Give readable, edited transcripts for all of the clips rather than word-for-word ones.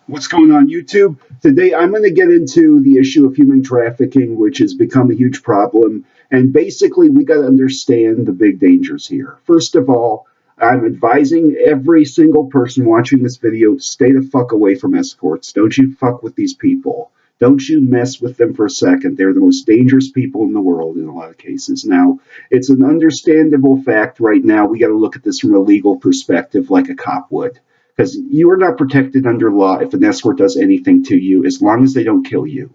What's going on, YouTube? Today I'm going to get into the issue of human trafficking, which has become a huge problem. And basically, we got to understand the big dangers here. First of all, I'm advising every single person watching this video, stay the fuck away from escorts. Don't you fuck with these people. Don't you mess with them for a second. They're the most dangerous people in the world in a lot of cases. Now, it's an understandable fact right now. We got to look at this from a legal perspective like a cop would, because you are not protected under law if an escort does anything to you, as long as they don't kill you,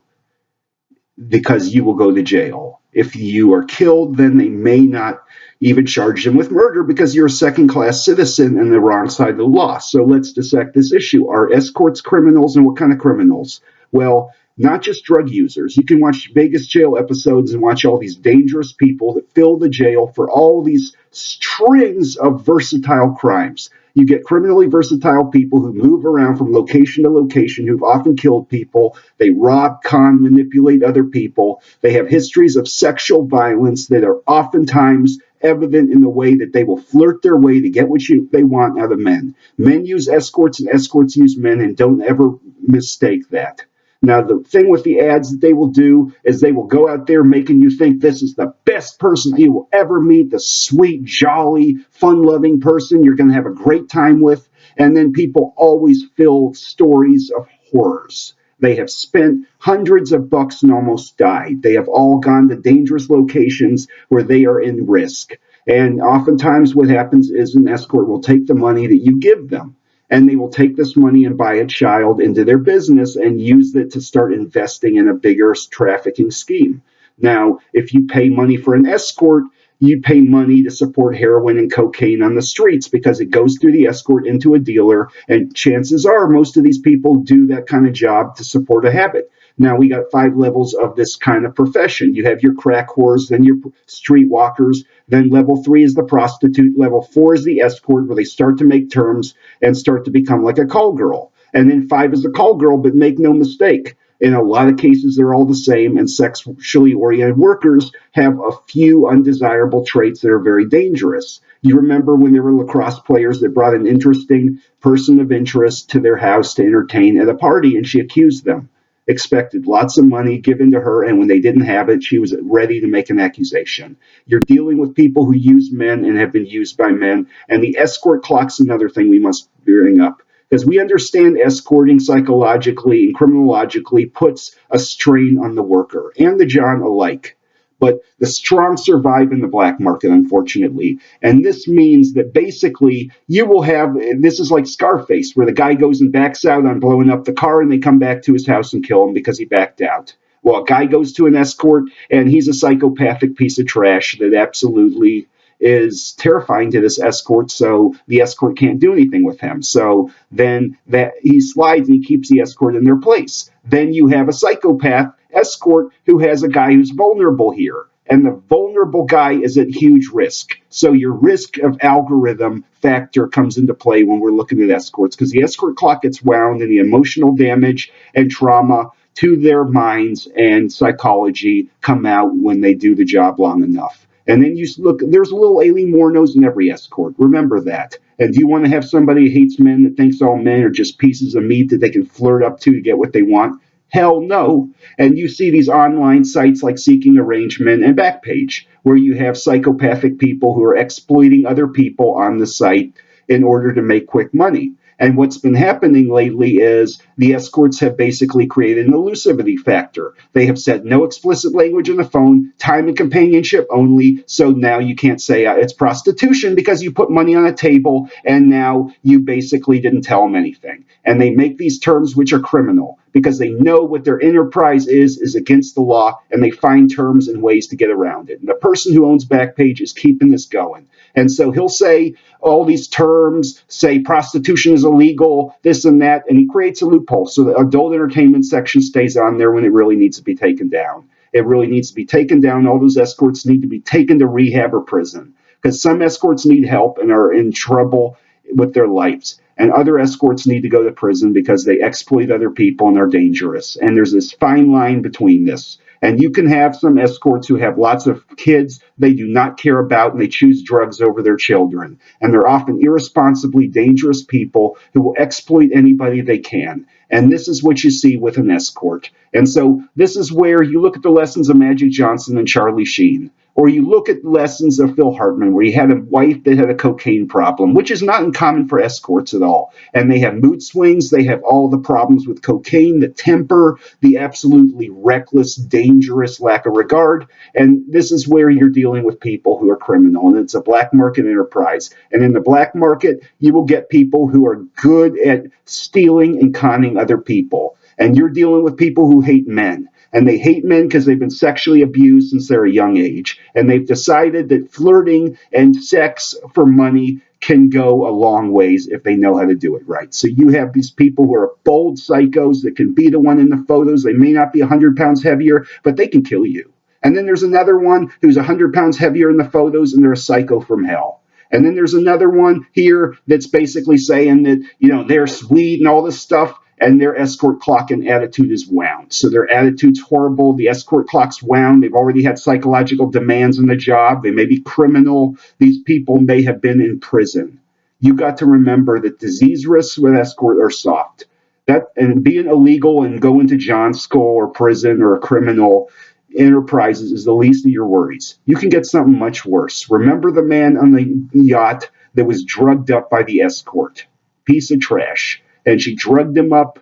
because you will go to jail. If you are killed, then they may not even charge them with murder because you're a second-class citizen and the wrong side of the law. So let's dissect this issue. Are escorts criminals, and what kind of criminals? Well, not just drug users. You can watch Vegas jail episodes and watch all these dangerous people that fill the jail for all these strings of versatile crimes. You get criminally versatile people who move around from location to location, who've often killed people. They rob, con, manipulate other people. They have histories of sexual violence that are oftentimes evident in the way that they will flirt their way to get what they want out of men. Men use escorts and escorts use men, and don't ever mistake that. Now, the thing with the ads that they will do is they will go out there making you think this is the best person you will ever meet, the sweet, jolly, fun-loving person you're going to have a great time with. And then people always fill stories of horrors. They have spent hundreds of bucks and almost died. They have all gone to dangerous locations where they are in risk. And oftentimes what happens is an escort will take the money that you give them, and they will take this money and buy a child into their business and use it to start investing in a bigger trafficking scheme. Now, if you pay money for an escort, you pay money to support heroin and cocaine on the streets because it goes through the escort into a dealer, and chances are most of these people do that kind of job to support a habit. Now, we got 5 levels of this kind of profession. You have your crack whores, then your streetwalkers, then level 3 is the prostitute, level 4 is the escort, where they start to make terms and start to become like a call girl. And then 5 is the call girl, but make no mistake, in a lot of cases, they're all the same, and sexually oriented workers have a few undesirable traits that are very dangerous. You remember when there were lacrosse players that brought an interesting person of interest to their house to entertain at a party, and she accused them, expected lots of money given to her, and when they didn't have it, she was ready to make an accusation. You're dealing with people who use men and have been used by men, and the escort clock's another thing we must bring up, because we understand escorting psychologically and criminologically puts a strain on the worker and the John alike. But the strong survive in the black market, unfortunately. And this means that basically you will have, this is like Scarface, where the guy goes and backs out on blowing up the car, and they come back to his house and kill him because he backed out. Well, a guy goes to an escort, and he's a psychopathic piece of trash that absolutely is terrifying to this escort, so the escort can't do anything with him. So then that he slides and he keeps the escort in their place. Then you have a psychopath escort who has a guy who's vulnerable here, and the vulnerable guy is at huge risk. So your risk of algorithm factor comes into play when we're looking at escorts, because the escort clock gets wound, and the emotional damage and trauma to their minds and psychology come out when they do the job long enough. And then you look, there's a little Aileen Mornos in every escort. Remember that. And do you want to have somebody who hates men, that thinks all men are just pieces of meat that they can flirt up to get what they want? Hell no. And you see these online sites like Seeking Arrangement and Backpage, where you have psychopathic people who are exploiting other people on the site in order to make quick money. And what's been happening lately is the escorts have basically created an elusivity factor. They have said no explicit language on the phone, time and companionship only. So now you can't say it's prostitution because you put money on a table and now you basically didn't tell them anything. And they make these terms which are criminal because they know what their enterprise is against the law, and they find terms and ways to get around it. And the person who owns Backpage is keeping this going. And so he'll say all these terms, say prostitution is illegal, this and that, and he creates a loophole so the adult entertainment section stays on there when it really needs to be taken down. It really needs to be taken down. All those escorts need to be taken to rehab or prison, because some escorts need help and are in trouble with their lives. And other escorts need to go to prison because they exploit other people and are dangerous. And there's this fine line between this. And you can have some escorts who have lots of kids they do not care about, and they choose drugs over their children. And they're often irresponsibly dangerous people who will exploit anybody they can. And this is what you see with an escort. And so this is where you look at the lessons of Magic Johnson and Charlie Sheen. Or you look at lessons of Phil Hartman, where he had a wife that had a cocaine problem, which is not uncommon for escorts at all. And they have mood swings. They have all the problems with cocaine, the temper, the absolutely reckless, dangerous lack of regard. And this is where you're dealing with people who are criminal. And it's a black market enterprise. And in the black market, you will get people who are good at stealing and conning other people. And you're dealing with people who hate men. And they hate men because they've been sexually abused since they're a young age. And they've decided that flirting and sex for money can go a long ways if they know how to do it right. So you have these people who are bold psychos that can be the one in the photos. They may not be 100 pounds heavier, but they can kill you. And then there's another one who's 100 pounds heavier in the photos, and they're a psycho from hell. And then there's another one here that's basically saying that, they're sweet and all this stuff, and their escort clock and attitude is wound. So their attitude's horrible. The escort clock's wound. They've already had psychological demands in the job. They may be criminal. These people may have been in prison. You got to remember that disease risks with escort are soft. And being illegal and going to John school or prison or a criminal enterprises is the least of your worries. You can get something much worse. Remember the man on the yacht that was drugged up by the escort? Piece of trash. And she drugged him up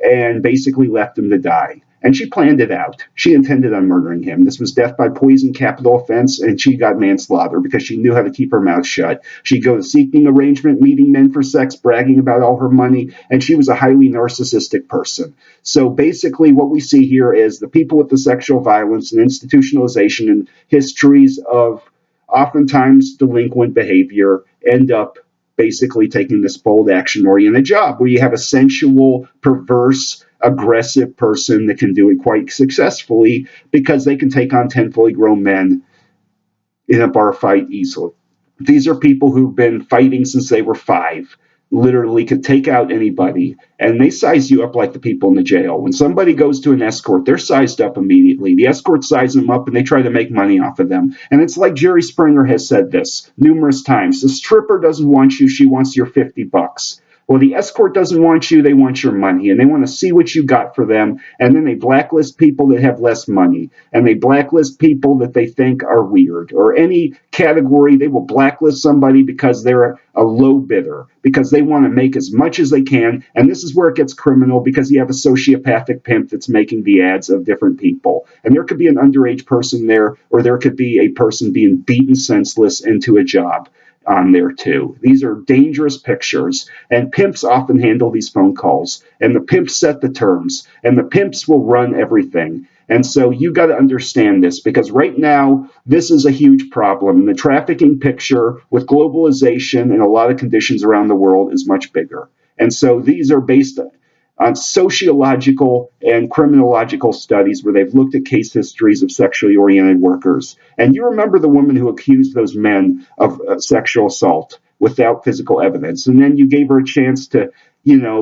and basically left him to die. And she planned it out. She intended on murdering him. This was death by poison, capital offense, and she got manslaughter because she knew how to keep her mouth shut. She'd go to seeking arrangement, meeting men for sex, bragging about all her money, and she was a highly narcissistic person. So basically what we see here is the people with the sexual violence and institutionalization and histories of oftentimes delinquent behavior end up basically taking this bold action-oriented job where you have a sensual, perverse, aggressive person that can do it quite successfully because they can take on 10 fully grown men in a bar fight easily. These are people who've been fighting since they were 5, literally could take out anybody, and they size you up like the people in the jail. When somebody goes to an escort, they're sized up immediately. The escort size them up and they try to make money off of them. And it's like Jerry Springer has said this numerous times. The stripper doesn't want you, she wants your $50. Well, the escort doesn't want you, they want your money, and they want to see what you got for them, and then they blacklist people that have less money, and they blacklist people that they think are weird, or any category, they will blacklist somebody because they're a low bidder, because they want to make as much as they can, and this is where it gets criminal, because you have a sociopathic pimp that's making the ads of different people, and there could be an underage person there, or there could be a person being beaten senseless into a job on there too. These are dangerous pictures, and pimps often handle these phone calls, and the pimps set the terms, and the pimps will run everything. And so you got to understand this, because right now this is a huge problem, and the trafficking picture with globalization and a lot of conditions around the world is much bigger. And so these are based on sociological and criminological studies where they've looked at case histories of sexually oriented workers. And you remember the woman who accused those men of sexual assault without physical evidence. And then you gave her a chance to,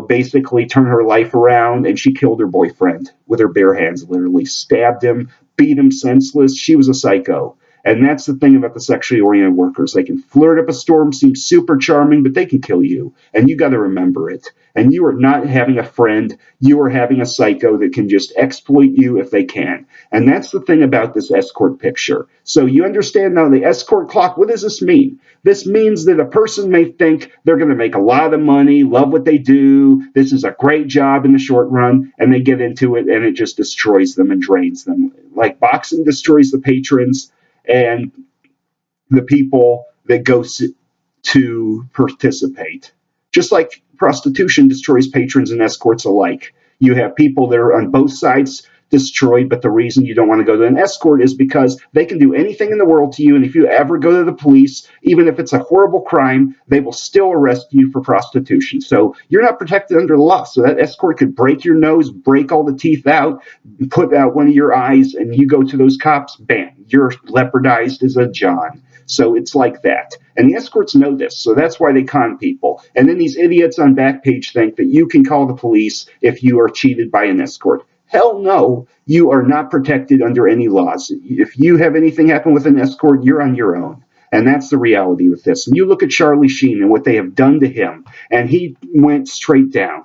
basically turn her life around, and she killed her boyfriend with her bare hands, literally stabbed him, beat him senseless. She was a psycho. And that's the thing about the sexually oriented workers. They can flirt up a storm, seem super charming, but they can kill you. And you got to remember it. And you are not having a friend. You are having a psycho that can just exploit you if they can. And that's the thing about this escort picture. So you understand now the escort clock. What does this mean? This means that a person may think they're going to make a lot of money, love what they do. This is a great job in the short run. And they get into it and it just destroys them and drains them. Like boxing destroys the patrons and the people that go to participate. Just like prostitution destroys patrons and escorts alike. You have people that are on both sides destroyed, but the reason you don't want to go to an escort is because they can do anything in the world to you, and if you ever go to the police, even if it's a horrible crime, they will still arrest you for prostitution. So you're not protected under the law. So that escort could break your nose, break all the teeth out, put out one of your eyes, and you go to those cops, bam, you're leopardized as a John. So it's like that. And the escorts know this, so that's why they con people. And then these idiots on Backpage think that you can call the police if you are cheated by an escort. Hell no, you are not protected under any laws. If you have anything happen with an escort, you're on your own. And that's the reality with this. And you look at Charlie Sheen and what they have done to him, and he went straight down.